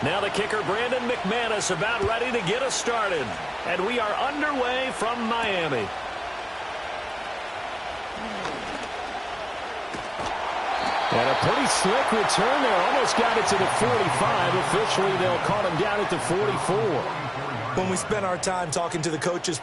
Now the kicker, Brandon McManus, about ready to get us started. And we are underway from Miami. And a pretty slick return there. Almost got it to the 45. Officially, they'll call him down at the 44. When we spend our time talking to the coaches,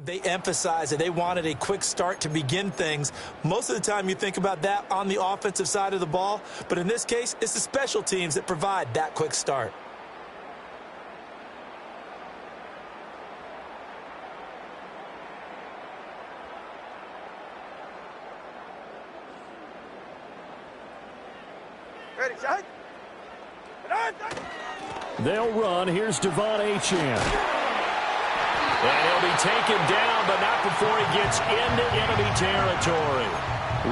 they emphasize that they wanted a quick start to begin things. Most of the time you think about that on the offensive side of the ball, but in this case, it's the special teams that provide that quick start. Ready, shot. They'll run. Here's Devon Achane. And he'll be taken down, but not before he gets into enemy territory.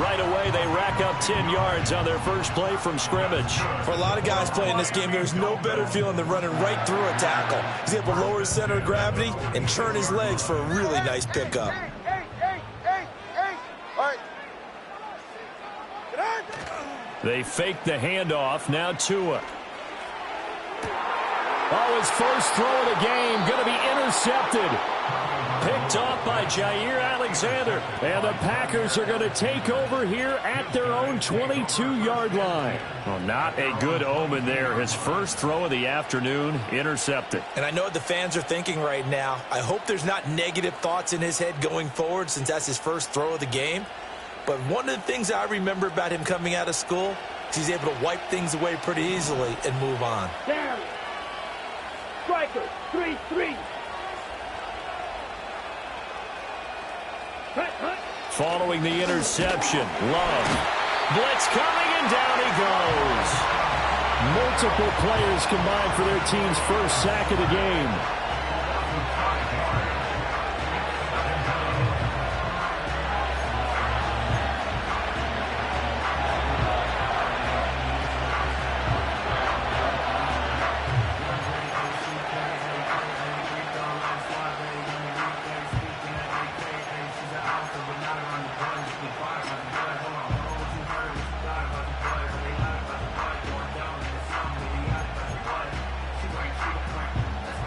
Right away, they rack up 10 yards on their first play from scrimmage. For a lot of guys playing this game, there's no better feeling than running right through a tackle. He's able to lower his center of gravity and turn his legs for a really nice pickup. All right. They fake the handoff. Now Tua. Oh, his first throw of the game going to be intercepted. Picked off by Jair Alexander. And the Packers are going to take over here at their own 22-yard line. Well, not a good omen there. His first throw of the afternoon, intercepted. And I know what the fans are thinking right now. I hope there's not negative thoughts in his head going forward since that's his first throw of the game. But one of the things I remember about him coming out of school is he's able to wipe things away pretty easily and move on. Down. Striker, 3-3. Following the interception, Love. Blitz coming, and down he goes. Multiple players combined for their team's first sack of the game.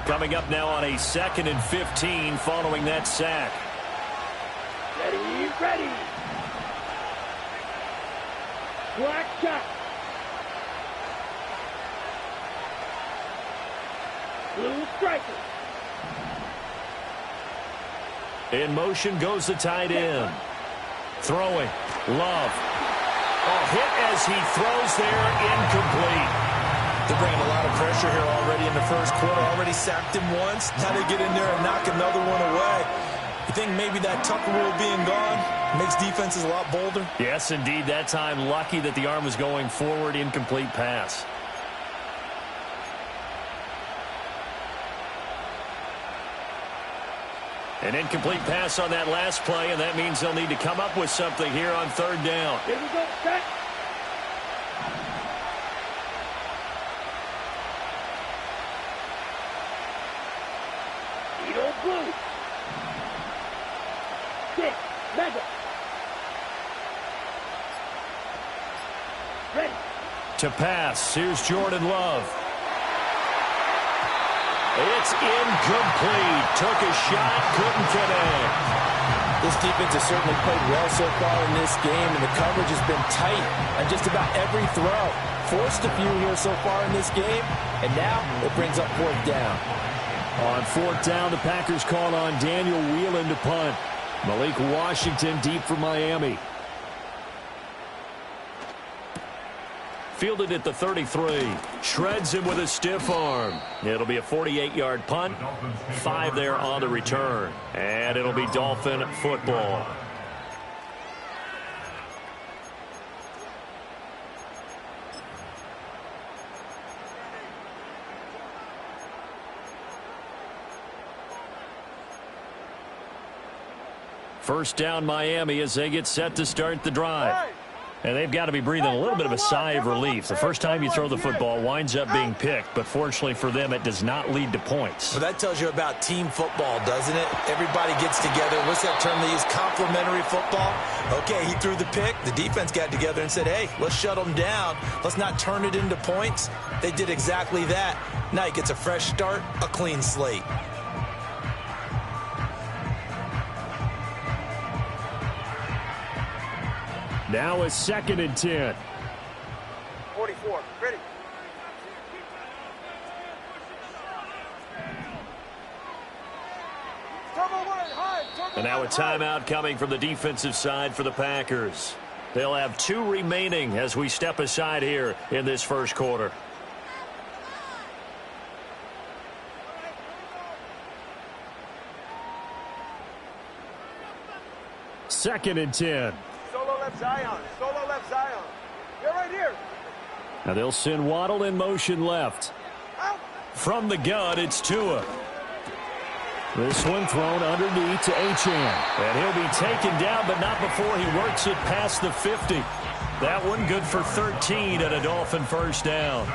Coming up now on a 2nd and 15 following that sack. Ready. Black shot. Blue striker. In motion goes the tight end. Throwing. Love. Oh, hit as he throws there, incomplete. They're bringing a lot of pressure here already in the first quarter. Already sacked him once. Now they get in there and knock another one away. You think maybe that Tucker rule being gone makes defenses a lot bolder? Yes, indeed. That time, lucky that the arm was going forward. Incomplete pass. An incomplete pass on that last play, and that means they'll need to come up with something here on 3rd down. Here we go, set. Blue. 6, mega. Ready. To pass, here's Jordan Love. It's incomplete. Took a shot, couldn't connect. This defense has certainly played well so far in this game, and the coverage has been tight on just about every throw. Forced a few here so far in this game, and now it brings up 4th down. On 4th down, the Packers call on Daniel Whelan to punt. Malik Washington deep for Miami. Fielded at the 33. Shreds him with a stiff arm. It'll be a 48-yard punt. 5 there on the return. And it'll be Dolphin football. First down Miami as they get set to start the drive. And they've got to be breathing a little bit of a sigh of relief. The first time you throw the football winds up being picked, but fortunately for them, it does not lead to points. Well, that tells you about team football, doesn't it? Everybody gets together. What's that term they use? Complementary football? Okay, he threw the pick. The defense got together and said, hey, let's shut them down. Let's not turn it into points. They did exactly that. Now he gets a fresh start, a clean slate. Now a 2nd and 10. 44. Ready. And now a timeout coming from the defensive side for the Packers. They'll have 2 remaining as we step aside here in this first quarter. Second and 10. Solo left Zion. Solo left Zion. You're right here. Now they'll send Waddle in motion left. Out. From the gun, it's Tua. This one thrown underneath to Achane. And he'll be taken down, but not before he works it past the 50. That one good for 13 and a Dolphin first down.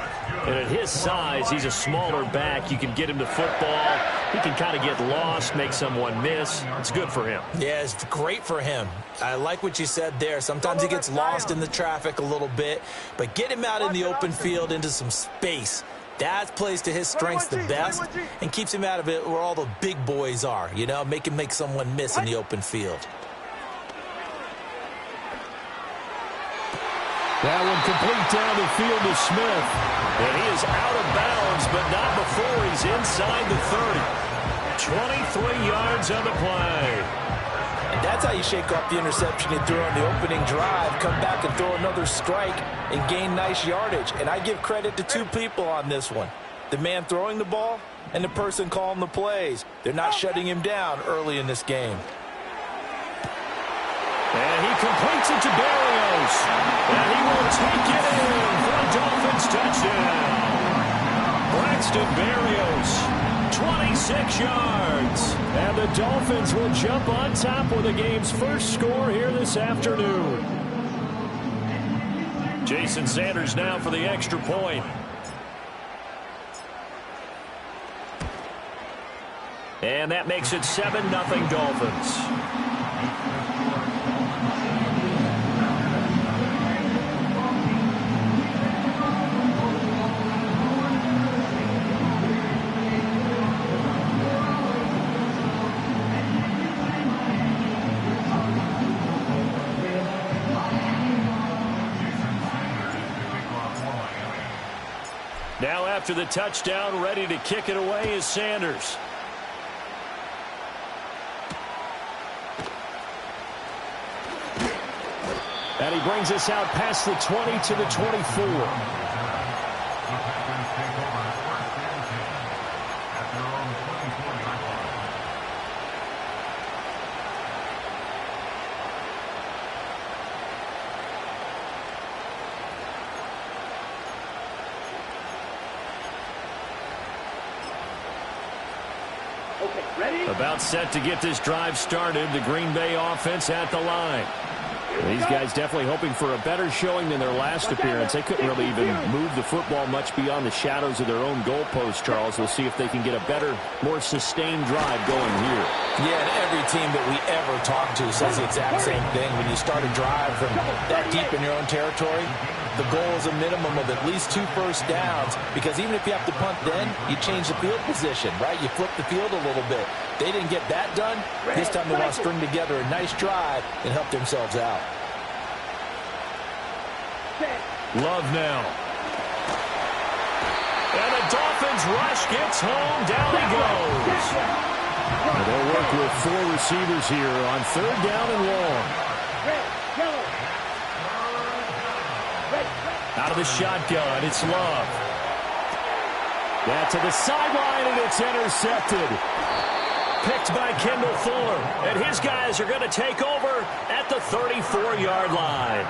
And at his size, he's a smaller back. You can get him to football. He can kind of get lost, make someone miss. It's good for him. Yeah, it's great for him. I like what you said there. Sometimes he gets lost in the traffic a little bit, but get him out in the open field into some space. That plays to his strengths the best and keeps him out of it where all the big boys are, you know, make him make someone miss in the open field. That one complete down the field to Smith. And he is out of bounds, but not before he's inside the 30. 23 yards on the play. And that's how you shake off the interception you threw on the opening drive, come back and throw another strike and gain nice yardage. And I give credit to 2 people on this one. The man throwing the ball and the person calling the plays. They're not shutting him down early in this game. And he completes it to Berrios. And he will take it in for a Dolphins touchdown. Braxton Berrios, 26 yards. And the Dolphins will jump on top with the game's first score here this afternoon. Jason Sanders now for the extra point. And that makes it 7-0 Dolphins. Now after the touchdown, ready to kick it away is Sanders. And he brings us out past the 20 to the 24. About set to get this drive started. The Green Bay offense at the line. These guys definitely hoping for a better showing than their last appearance. They couldn't really even move the football much beyond the shadows of their own goalpost, Charles. We'll see if they can get a better, more sustained drive going here. Yeah, and every team that we ever talk to says the exact same thing. When you start a drive from that deep in your own territory, the goal is a minimum of at least 2 first downs, because even if you have to punt then, you change the field position, right? You flip the field a little bit. They didn't get that done. This time they want to string together a nice drive and help themselves out. Love now. And the Dolphins rush gets home. Down he goes. And they'll work with four receivers here on third down and long. Out of the shotgun, it's Love. That to the sideline, and it's intercepted. Picked by Kendall Fuller, and his guys are going to take over at the 34-yard line.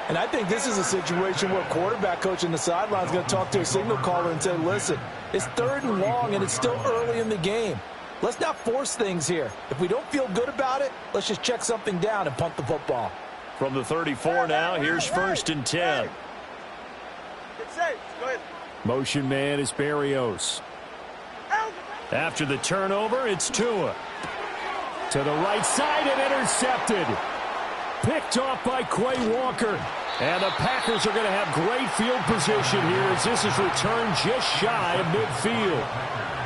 And I think this is a situation where quarterback coach in the sideline is going to talk to a signal caller and say, listen, it's third and long, and it's still early in the game. Let's not force things here. If we don't feel good about it, let's just check something down and punt the football. From the 34 now, here's first and 10. Motion man is Berrios. After the turnover, it's Tua. To the right side and intercepted. Picked off by Quay Walker. And the Packers are going to have great field position here as this is returned just shy of midfield.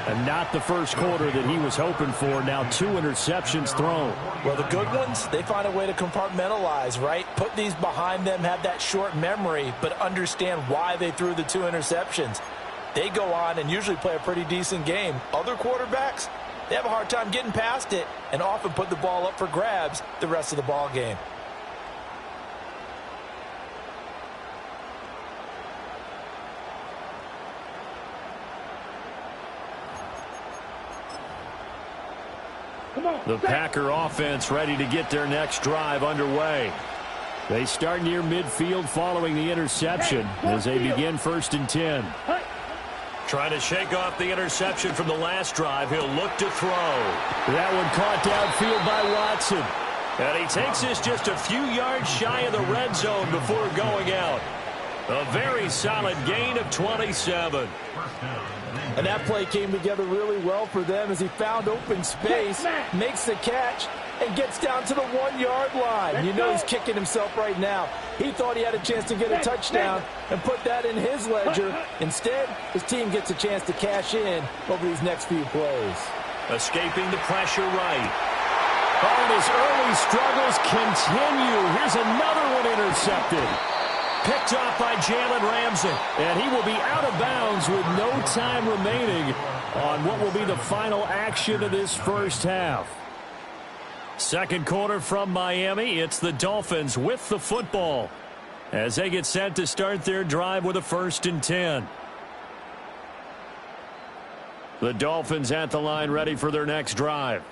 And not the first quarter that he was hoping for. Now 2 interceptions thrown. Well, the good ones, they find a way to compartmentalize, right? Put these behind them, have that short memory, but understand why they threw the 2 interceptions. They go on and usually play a pretty decent game. Other quarterbacks, they have a hard time getting past it and often put the ball up for grabs the rest of the ball game. The Packer offense ready to get their next drive underway. They start near midfield following the interception as they begin first and 10. Trying to shake off the interception from the last drive. He'll look to throw. That one caught downfield by Watson. And he takes this just a few yards shy of the red zone before going out. A very solid gain of 27. And that play came together really well for them as he found open space, makes the catch, and gets down to the 1-yard line. You know he's kicking himself right now. He thought he had a chance to get a touchdown and put that in his ledger. Instead, his team gets a chance to cash in over these next few plays. Escaping the pressure right. Oh, and his early struggles continue. Here's another one intercepted. Picked off by Jalen Ramsey. And he will be out of bounds with no time remaining on what will be the final action of this first half. Second quarter from Miami. It's the Dolphins with the football as they get set to start their drive with a first and 10. The Dolphins at the line ready for their next drive.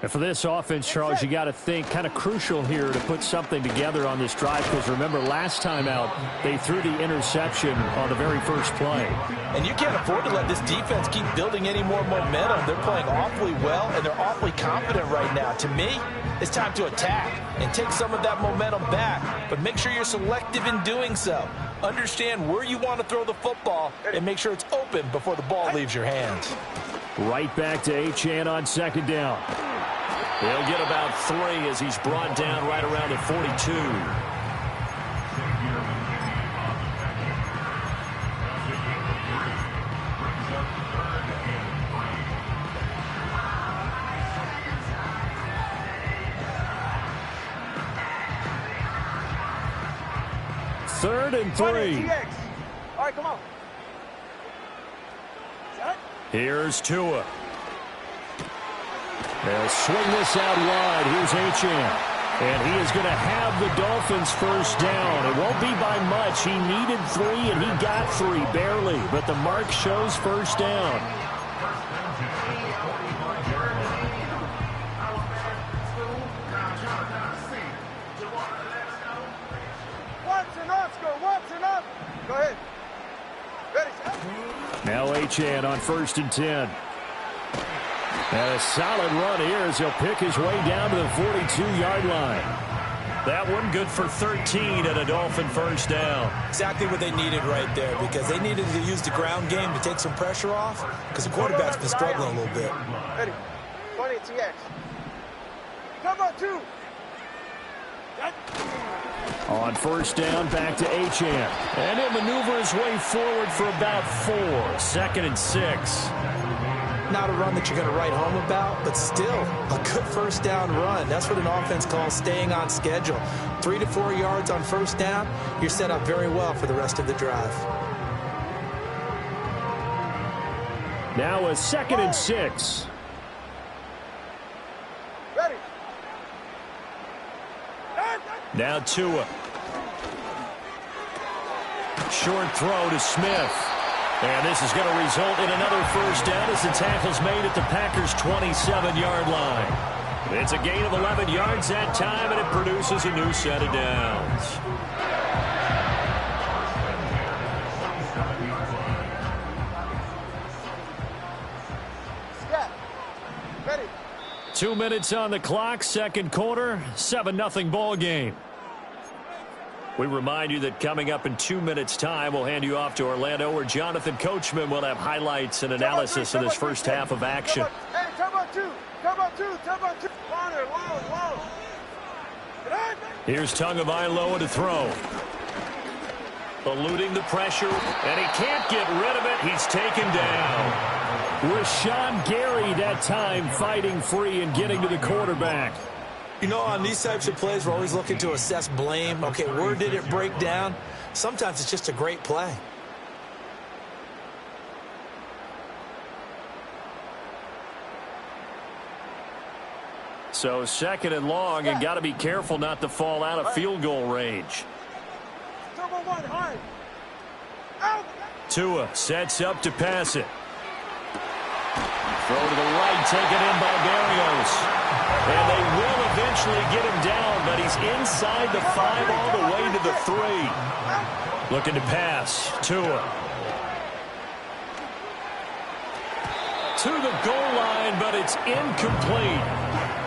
And for this offense, Charles, you got to think kind of crucial here to put something together on this drive because remember last time out they threw the interception on the very first play. And you can't afford to let this defense keep building any more momentum. They're playing awfully well and they're awfully confident right now. To me, it's time to attack and take some of that momentum back, but make sure you're selective in doing so. Understand where you want to throw the football and make sure it's open before the ball leaves your hands. Right back to Achane on second down. He'll get about 3 as he's brought down right around the 42. Third and 3. All right, come on. Here's Tua. They'll swing this out wide. Here's Achane. And he is going to have the Dolphins first down. It won't be by much. He needed 3, and he got 3, barely. But the mark shows first down. Go ahead. Ready, now Achane on first and 10. And a solid run here as he'll pick his way down to the 42-yard line. That one good for 13 and a Dolphin first down. Exactly what they needed right there because they needed to use the ground game to take some pressure off because the quarterback's been struggling a little bit. Ready. 20 TX. Come on, 2. On first down, back to Achane. And he'll maneuver his way forward for about 4. Second and 6. Not a run that you're going to write home about, but still a good first down run. That's what an offense calls staying on schedule. 3 to 4 yards on first down, you're set up very well for the rest of the drive. Now a second and 6. Ready. Now Tua. Short throw to Smith. And this is going to result in another first down as the tackle's made at the Packers' 27-yard line. It's a gain of 11 yards that time, and it produces a new set of downs. Yeah. Ready. 2 minutes on the clock, second quarter, 7-0 ball game. We remind you that coming up in 2 minutes' time, we'll hand you off to Orlando, where Jonathan Coachman will have highlights and analysis of this first half of action. Hey, turbo two. Corner, long. Here's Tagovailoa to throw. Eluding the pressure, and he can't get rid of it. He's taken down. Rashawn Gary that time fighting free and getting to the quarterback. You know, on these types of plays, we're always looking to assess blame. Okay, where did it break down? Sometimes it's just a great play. So second and long, and got to be careful not to fall out of field goal range. Turbo one, hard. Out. Tua sets up to pass it. Throw to the right, taken in by Barrios. And they will eventually get him down, but he's inside the 5 all the way to the 3. Looking to pass. Tua. To the goal line, but it's incomplete.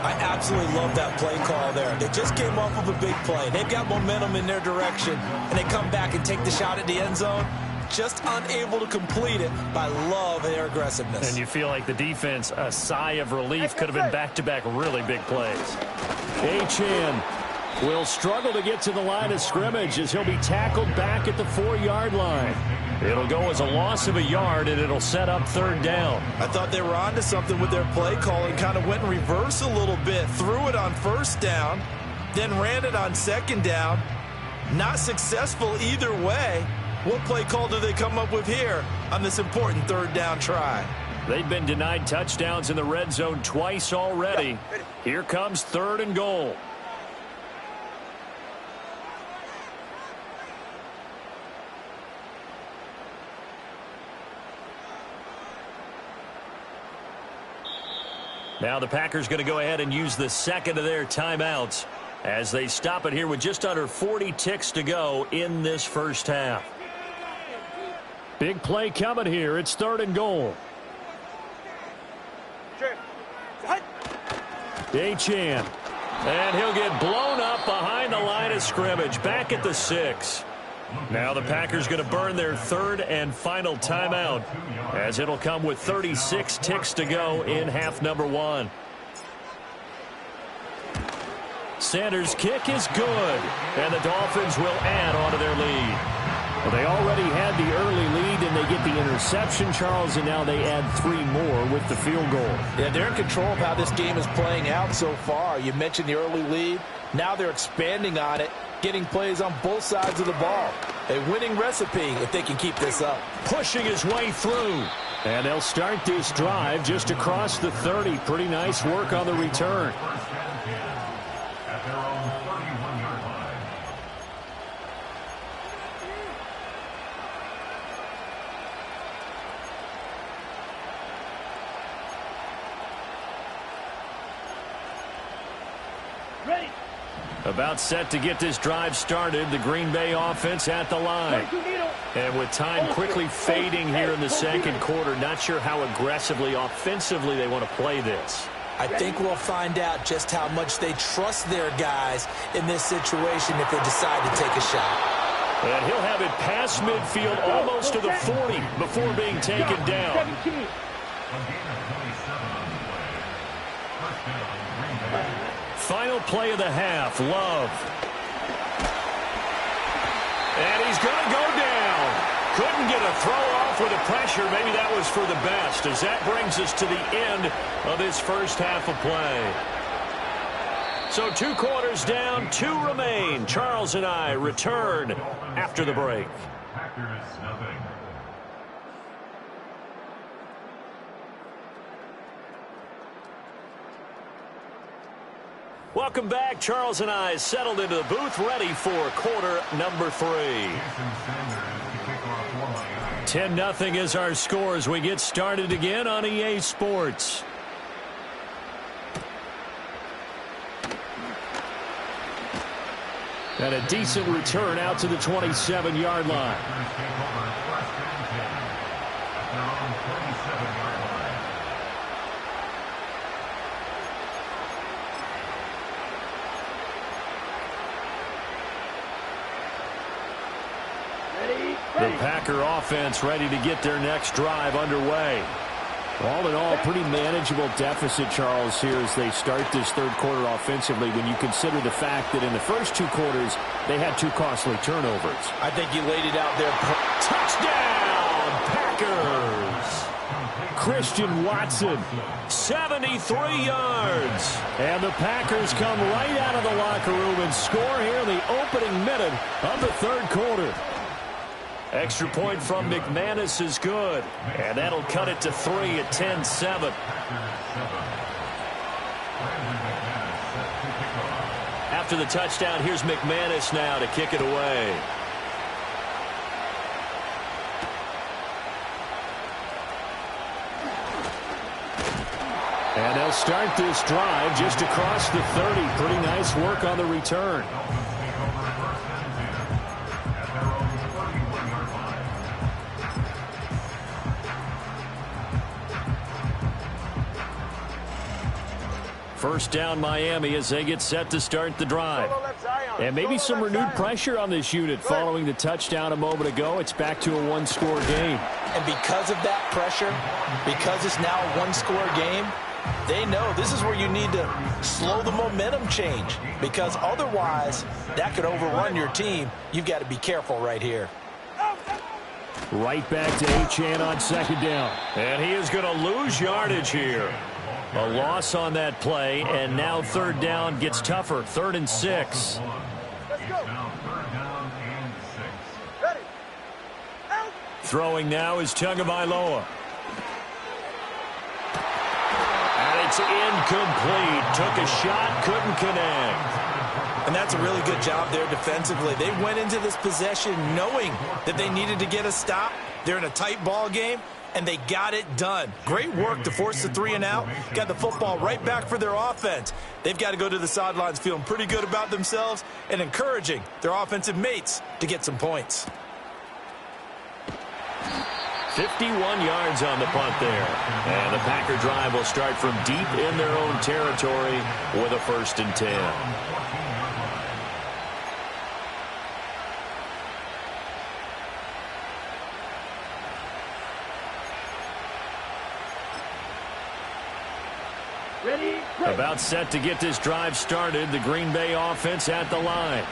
I absolutely love that play call there. They just came off of a big play. They've got momentum in their direction, and they come back and take the shot at the end zone. Just unable to complete it, but I love their aggressiveness. And you feel like the defense, a sigh of relief, could have been back-to-back really big plays. Achane will struggle to get to the line of scrimmage as he'll be tackled back at the 4-yard line. It'll go as a loss of a yard, and it'll set up third down. I thought they were onto something with their play call and kind of went in reverse a little bit. Threw it on first down, then ran it on second down. Not successful either way. What play call do they come up with here on this important third down try? They've been denied touchdowns in the red zone twice already. Here comes third and goal. Now the Packers going to go ahead and use the second of their timeouts as they stop it here with just under 40 ticks to go in this first half. Big play coming here. It's third and goal. Achane. And he'll get blown up behind the line of scrimmage. Back at the 6. Now the Packers going to burn their third and final timeout as it'll come with 36 ticks to go in half number 1. Sanders' kick is good, and the Dolphins will add on to their lead. Well, they already had the early lead, and they get the interception, Charles, and now they add 3 more with the field goal. Yeah, they're in control of how this game is playing out so far. You mentioned the early lead. Now they're expanding on it, getting plays on both sides of the ball. A winning recipe if they can keep this up. Pushing his way through. And they'll start this drive just across the 30. Pretty nice work on the return. About set to get this drive started. The Green Bay offense at the line. And with time quickly fading here in the second quarter, not sure how aggressively, offensively they want to play this. I think we'll find out just how much they trust their guys in this situation if they decide to take a shot. And he'll have it past midfield almost to the 40 before being taken down. Final play of the half, Love. And he's going to go down. Couldn't get a throw off with the pressure. Maybe that was for the best, as that brings us to the end of this first half of play. So 2 quarters down, 2 remain. Charles and I return after the break. Welcome back. Charles and I settled into the booth, ready for quarter number 3. 10-0 is our score as we get started again on EA Sports. And a decent return out to the 27-yard line. The Packer offense ready to get their next drive underway. All in all, pretty manageable deficit, Charles, here as they start this third quarter offensively when you consider the fact that in the first 2 quarters, they had 2 costly turnovers. I think you laid it out there. Touchdown, Packers! Christian Watson, 73 yards. And the Packers come right out of the locker room and score here in the opening minute of the third quarter. Extra point from McManus is good, and that'll cut it to 3 at 10-7. After the touchdown, here's McManus now to kick it away. And they'll start this drive just across the 30. Pretty nice work on the return. First down Miami as they get set to start the drive. And maybe some renewed pressure on this unit following the touchdown a moment ago. It's back to a 1-score game. And because of that pressure, because it's now a 1-score game, they know this is where you need to slow the momentum change, because otherwise that could overrun your team. You've got to be careful right here. Right back to Achane on second down. And he is going to lose yardage here. A loss on that play, and now third down gets tougher. 3rd and 6. Let's go. Ready. Out. Throwing now is Tagovailoa. And it's incomplete. Took a shot, couldn't connect. And that's a really good job there defensively. They went into this possession knowing that they needed to get a stop. They're in a tight ball game, and they got it done. Great work to force the 3 and out. Got the football right back for their offense. They've got to go to the sidelines feeling pretty good about themselves and encouraging their offensive mates to get some points. 51 yards on the punt there. And the Packer drive will start from deep in their own territory with a 1st and 10. About set to get this drive started. The Green Bay offense at the line.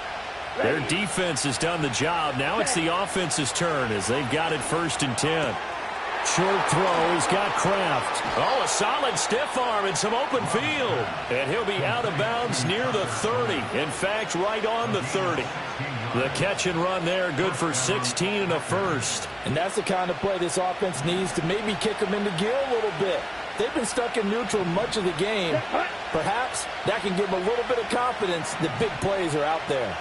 Their defense has done the job. Now it's the offense's turn as they've got it 1st and 10. Short throw. He's got Kraft. Oh, a solid stiff arm and some open field. And he'll be out of bounds near the 30. In fact, right on the 30. The catch and run there, good for 16 and a 1st. And that's the kind of play this offense needs to maybe kick them into gear a little bit. They've been stuck in neutral much of the game. Perhaps that can give them a little bit of confidence that big plays are out there.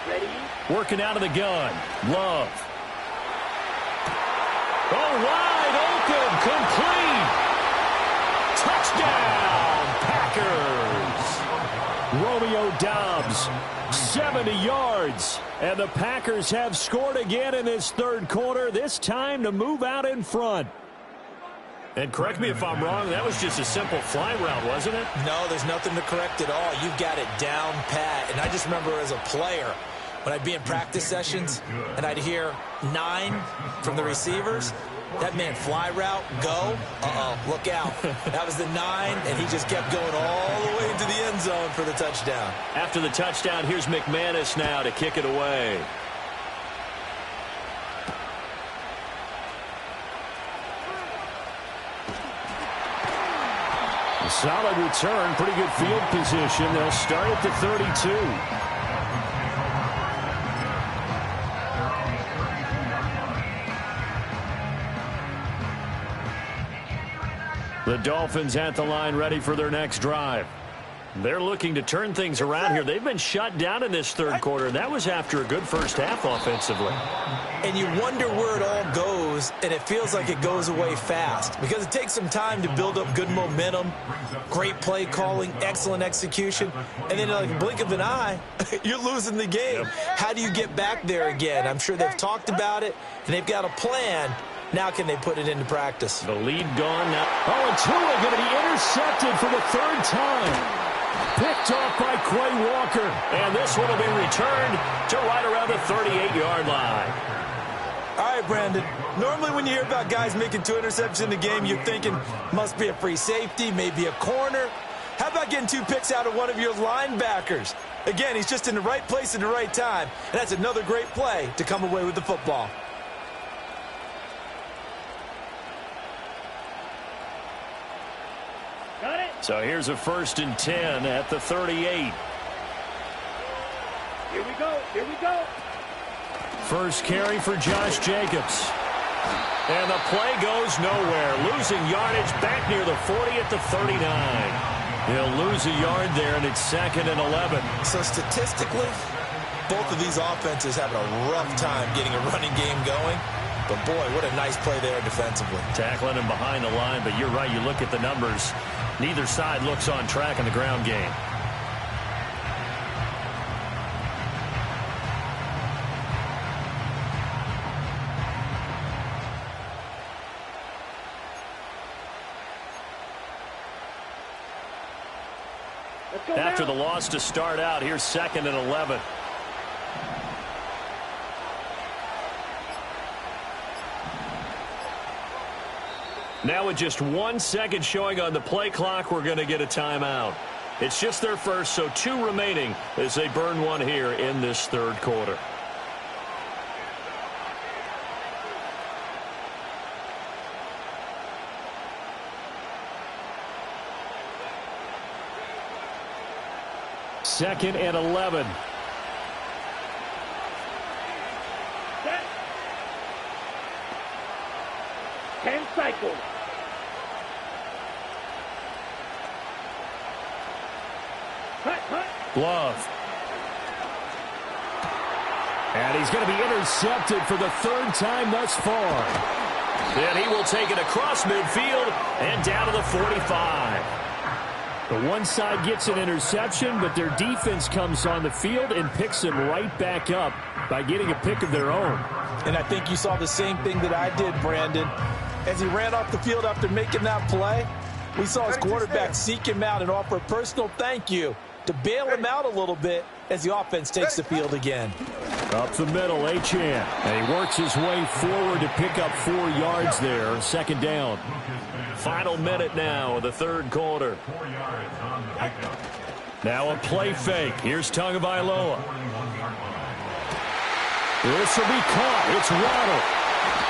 Ready. Working out of the gun. Love. Oh, wide open. Complete. Touchdown, Packers. Romeo Doubs, 70 yards. And the Packers have scored again in this third quarter, this time to move out in front. And correct me if I'm wrong, that was just a simple fly route, wasn't it? No, there's nothing to correct at all. You've got it down pat. And I just remember as a player, when I'd be in practice sessions and I'd hear 9 from the receivers, that meant fly route, go, look out. That was the 9, and he just kept going all the way into the end zone for the touchdown. After the touchdown, here's McManus now to kick it away. A solid return, pretty good field position. They'll start at the 32. The Dolphins at the line ready for their next drive. They're looking to turn things around here. They've been shut down in this third quarter. That was after a good first half offensively. And you wonder where it all goes, and it feels like it goes away fast because it takes some time to build up good momentum, great play calling, excellent execution, and then in like a blink of an eye, you're losing the game. How do you get back there again? I'm sure they've talked about it, and they've got a plan. Now can they put it into practice? The lead gone now. Oh, and Tua going to be intercepted for the third time. Picked off by Quay Walker. And this one will be returned to right around the 38-yard line. All right, Brandon. Normally when you hear about guys making 2 interceptions in the game, you're thinking must be a free safety, maybe a corner. How about getting 2 picks out of one of your linebackers? Again, he's just in the right place at the right time. And that's another great play to come away with the football. So here's a 1st and 10 at the 38. Here we go. Here we go. First carry for Josh Jacobs. And the play goes nowhere. Losing yardage back near the 40 at the 39. He'll lose a yard there, and it's 2nd and 11. So statistically, both of these offenses having a rough time getting a running game going. But, boy, what a nice play there defensively. Tackling him behind the line, but you're right. You look at the numbers. Neither side looks on track in the ground game. After the loss to start out, here's 2nd and 11. Now with just 1 second showing on the play clock, we're going to get a timeout. It's just their first, so 2 remaining as they burn one here in this third quarter. Second and 11. Set. 10 cycles. Glove. And he's going to be intercepted for the 3rd time thus far. And he will take it across midfield and down to the 45. The one side gets an interception, but their defense comes on the field and picks them right back up by getting a pick of their own. And I think you saw the same thing that I did, Brandon. As he ran off the field after making that play, we saw his quarterback seek him out and offer a personal thank you to bail him out a little bit as the offense takes the field again. Up the middle, Achane. And he works his way forward to pick up 4 yards there. 2nd down. Final minute now of the third quarter. Now a play fake. Here's Tagovailoa. This will be caught. It's Waddle.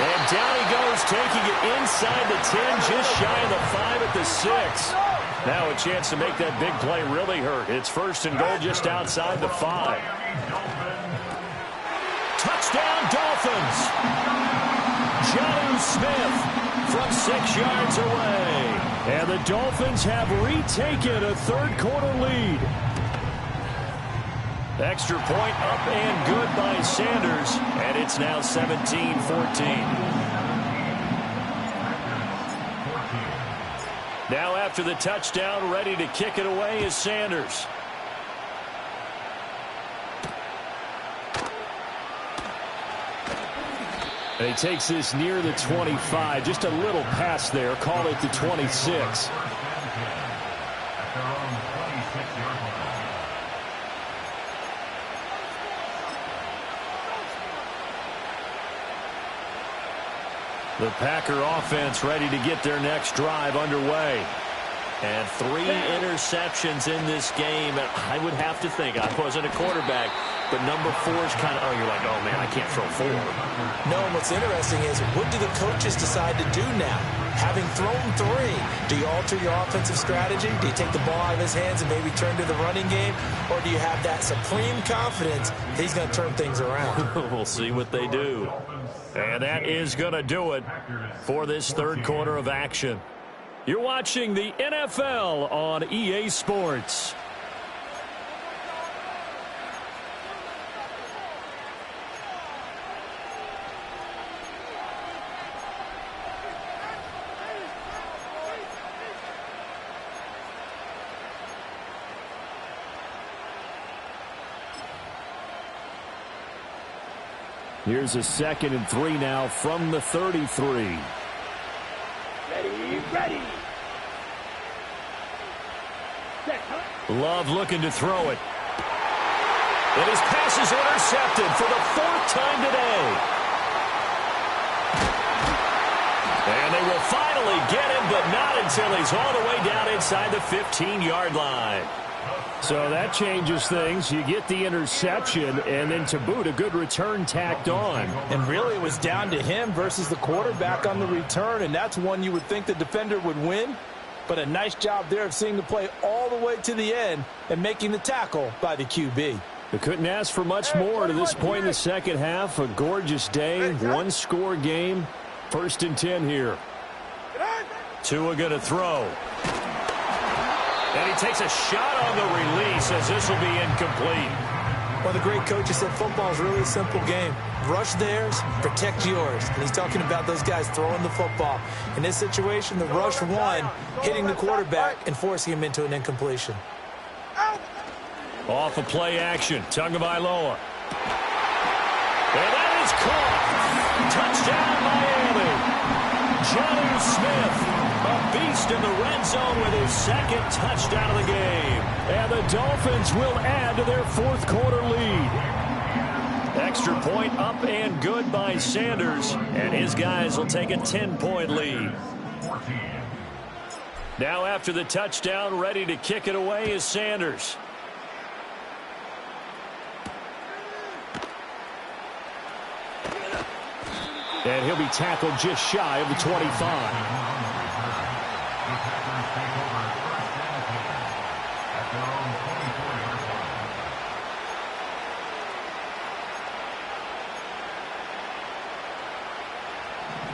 And down he goes, taking it inside the 10, just shy of the 5 at the 6. Now a chance to make that big play really hurt. It's 1st and goal just outside the 5. Touchdown, Dolphins. Jonnu Smith from 6 yards away. And the Dolphins have retaken a third quarter lead. Extra point up and good by Sanders. And it's now 17-14. Now after the touchdown, ready to kick it away is Sanders. And he takes this near the 25. Just a little pass there. Call it the 26. The Packer offense ready to get their next drive underway. And 3 interceptions in this game. I would have to think, I wasn't a quarterback, but number 4 is kind of, you're like, oh, man, I can't throw 4. No, and what's interesting is, what do the coaches decide to do now? Having thrown 3, do you alter your offensive strategy? Do you take the ball out of his hands and maybe turn to the running game? Or do you have that supreme confidence that he's going to turn things around? We'll see what they do. And that is going to do it for this third quarter of action. You're watching the NFL on EA Sports. Here's a 2nd and 3 now from the 33. Ready. Love looking to throw it. And his pass is intercepted for the 4th time today. And they will finally get him, but not until he's all the way down inside the 15-yard line. So that changes things. You get the interception, and then to boot, a good return tacked on. And really, it was down to him versus the quarterback on the return, and that's one you would think the defender would win. But a nice job there of seeing the play all the way to the end and making the tackle by the QB. They couldn't ask for much more to this point in the second half. A gorgeous day, one-score game. 1st and 10 here. Tua going to throw. And he takes a shot on the release as this will be incomplete. Well, the great coaches said football is really a simple game. Rush theirs, protect yours. And he's talking about those guys throwing the football. In this situation, the rush won, hitting the quarterback and forcing him into an incompletion. Off of play action, Tagovailoa. And that is caught. Touchdown, Miami. Jonnu Smith, a beast in the red zone with his 2nd touchdown of the game. And the Dolphins will add to their 4th quarter lead. Extra point up and good by Sanders. And his guys will take a 10-point lead. Now after the touchdown, ready to kick it away is Sanders. And he'll be tackled just shy of the 25.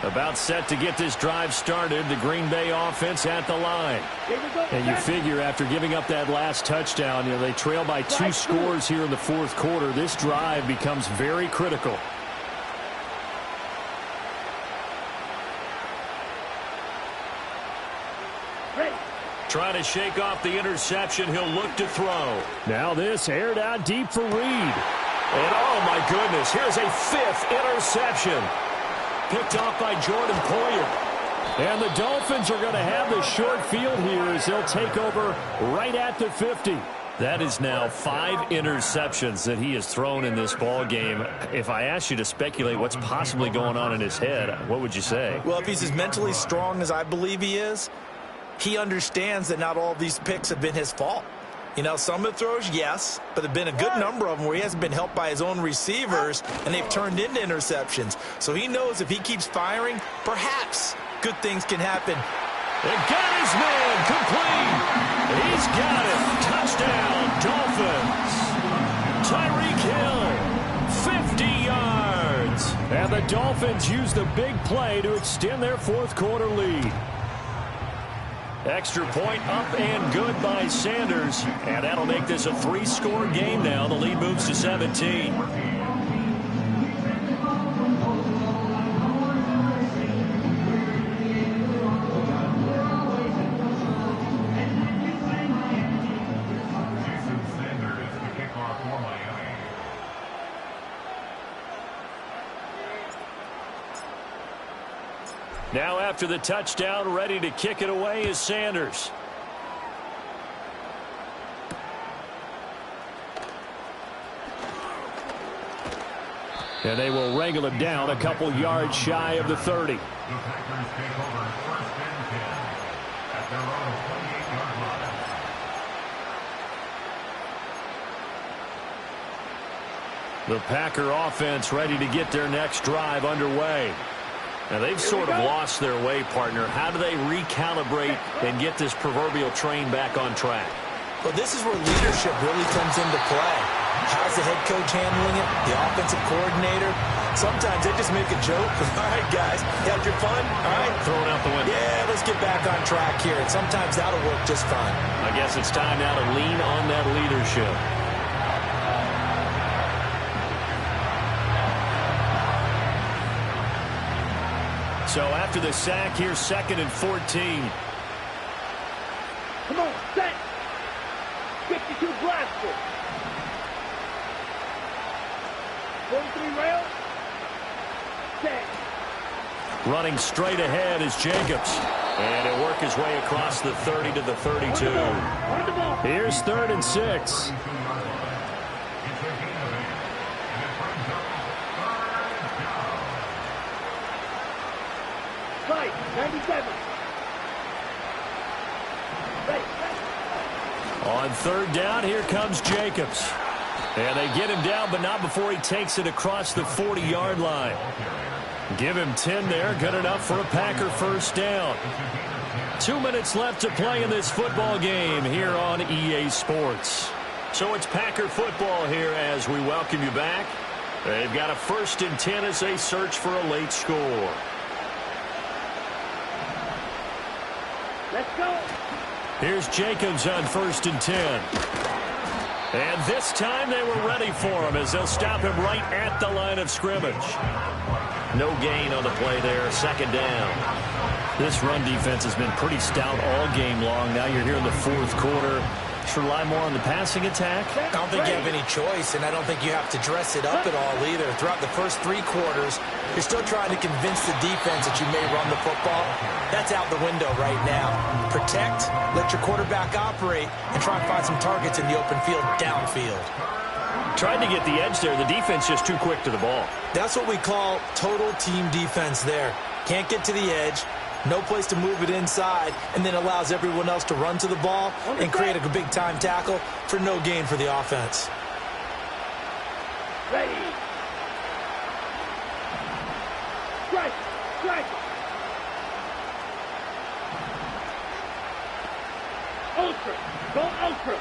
About set to get this drive started, the Green Bay offense at the line. And you figure after giving up that last touchdown, they trail by 2 scores here in the 4th quarter. This drive becomes very critical. Trying to shake off the interception. He'll look to throw. Now this aired out deep for Reed. And oh my goodness, here's a 5th interception. Picked off by Jordan Poyer. And the Dolphins are going to have the short field here as they'll take over right at the 50. That is now 5 interceptions that he has thrown in this ball game. If I asked you to speculate what's possibly going on in his head, what would you say? Well, if he's as mentally strong as I believe he is, he understands that not all of these picks have been his fault. Some of the throws, yes, but there have been a good number of them where he hasn't been helped by his own receivers, and they've turned into interceptions. So he knows if he keeps firing, perhaps good things can happen. And got his man complete. He's got it. Touchdown, Dolphins. Tyreek Hill, 50 yards. And the Dolphins use the big play to extend their 4th quarter lead. Extra point up and good by Sanders. And that'll make this a 3-score game now. The lead moves to 17. Now after the touchdown, ready to kick it away is Sanders. And they will wrangle him down a couple yards shy of the 30. The Packer offense ready to get their next drive underway. Now, they've sort of lost their way, partner. How do they recalibrate and get this proverbial train back on track? Well, this is where leadership really comes into play. How's the head coach handling it? The offensive coordinator? Sometimes they just make a joke. All right, guys, you had your fun? All right. Throwing out the window. Yeah, let's get back on track here. And sometimes that'll work just fine. I guess it's time now to lean on that leadership. So after the sack, here's 2nd and 14. Come on, set. 52 blaster. 43 rail. Set. Running straight ahead is Jacobs. And he'll work his way across the 30 to the 32. Here's 3rd and 6. Right, 97. Ready. On 3rd down, here comes Jacobs. And they get him down, but not before he takes it across the 40-yard line. Give him 10 there, good enough for a Packer 1st down. 2 minutes left to play in this football game here on EA Sports. So it's Packer football here as we welcome you back. They've got a 1st and 10 as they search for a late score. Let's go. Here's Jacobs on 1st and 10. And this time they were ready for him as they'll stop him right at the line of scrimmage. No gain on the play there, 2nd down. This run defense has been pretty stout all game long. Now you're here in the 4th quarter. Should rely more on the passing attack? I don't think you have any choice, and I don't think you have to dress it up at all either. Throughout the first 3 quarters, you're still trying to convince the defense that you may run the football. That's out the window right now. Protect, let your quarterback operate, and try and find some targets in the open field downfield. Tried to get the edge there. The defense just too quick to the ball. That's what we call total team defense there. Can't get to the edge, no place to move it inside, and then allows everyone else to run to the ball and create a big-time tackle for no gain for the offense. Ready. Strike. Strike. Ultra. Go ultra.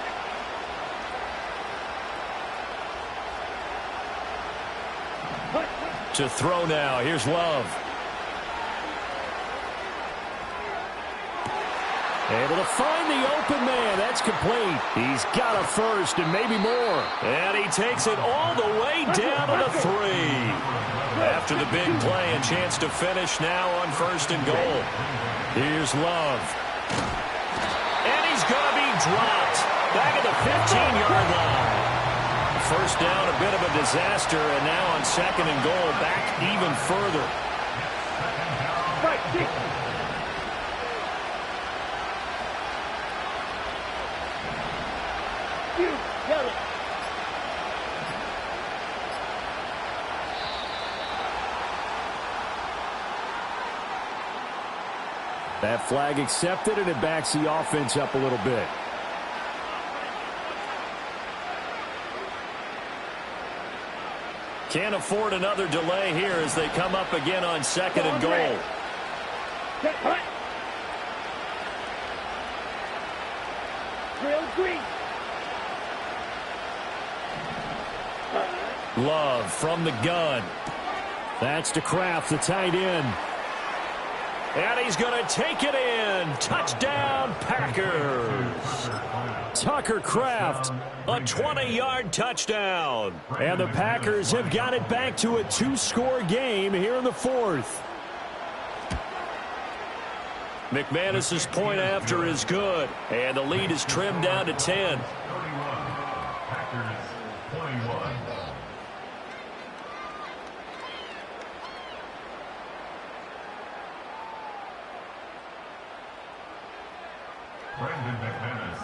To throw now. Here's Love. Able to find the open man. That's complete. He's got a 1st and maybe more. And he takes it all the way down to the 3. After the big play, a chance to finish now on 1st and goal. Here's Love. And he's going to be dropped. Back at the 15-yard line. 1st down, a bit of a disaster, and now on 2nd and goal, back even further. That flag accepted, and it backs the offense up a little bit. Can't afford another delay here as they come up again on 2nd and goal. Love from the gun. That's to Kraft, the tight end. And he's going to take it in. Touchdown, Packers. Tucker Kraft, a 20-yard touchdown. And the Packers have got it back to a 2-score game here in the 4th. McManus's point after is good. And the lead is trimmed down to 10.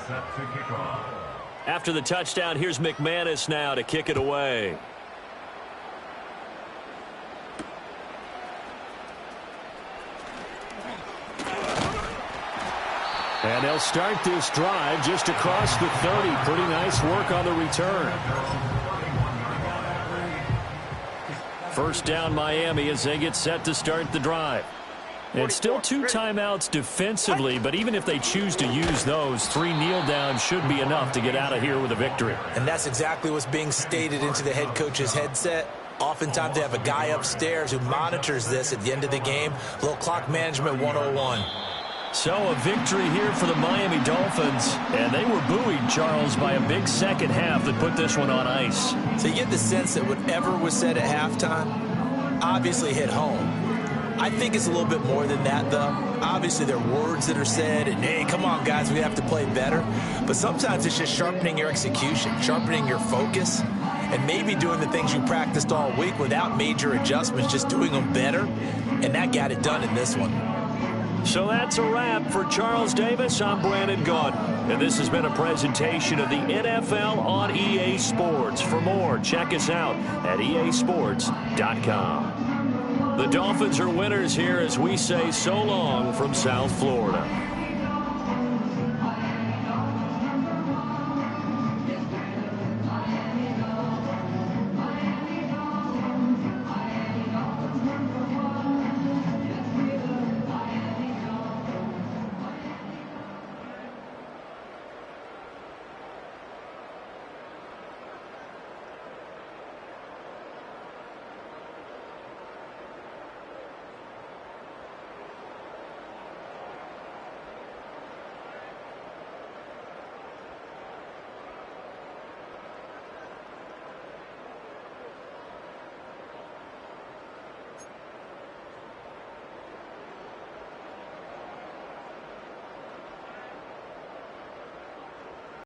Set to kick off. After the touchdown, here's McManus now to kick it away. And they'll start this drive just across the 30. Pretty nice work on the return. 1st down Miami as they get set to start the drive. It's still 2 timeouts defensively, but even if they choose to use those, 3 kneel downs should be enough to get out of here with a victory. And that's exactly what's being stated into the head coach's headset. Oftentimes they have a guy upstairs who monitors this at the end of the game. A little clock management 101. So a victory here for the Miami Dolphins. And they were buoyed, Charles, by a big second half that put this one on ice. So you get the sense that whatever was said at halftime obviously hit home. I think it's a little bit more than that, though. Obviously, there are words that are said, and, hey, come on, guys, we have to play better. But sometimes it's just sharpening your execution, sharpening your focus, and maybe doing the things you practiced all week without major adjustments, just doing them better, and that got it done in this one. So that's a wrap for Charles Davis. I'm Brandon Gaudin, and this has been a presentation of the NFL on EA Sports. For more, check us out at easports.com. The Dolphins are winners here as we say so long from South Florida.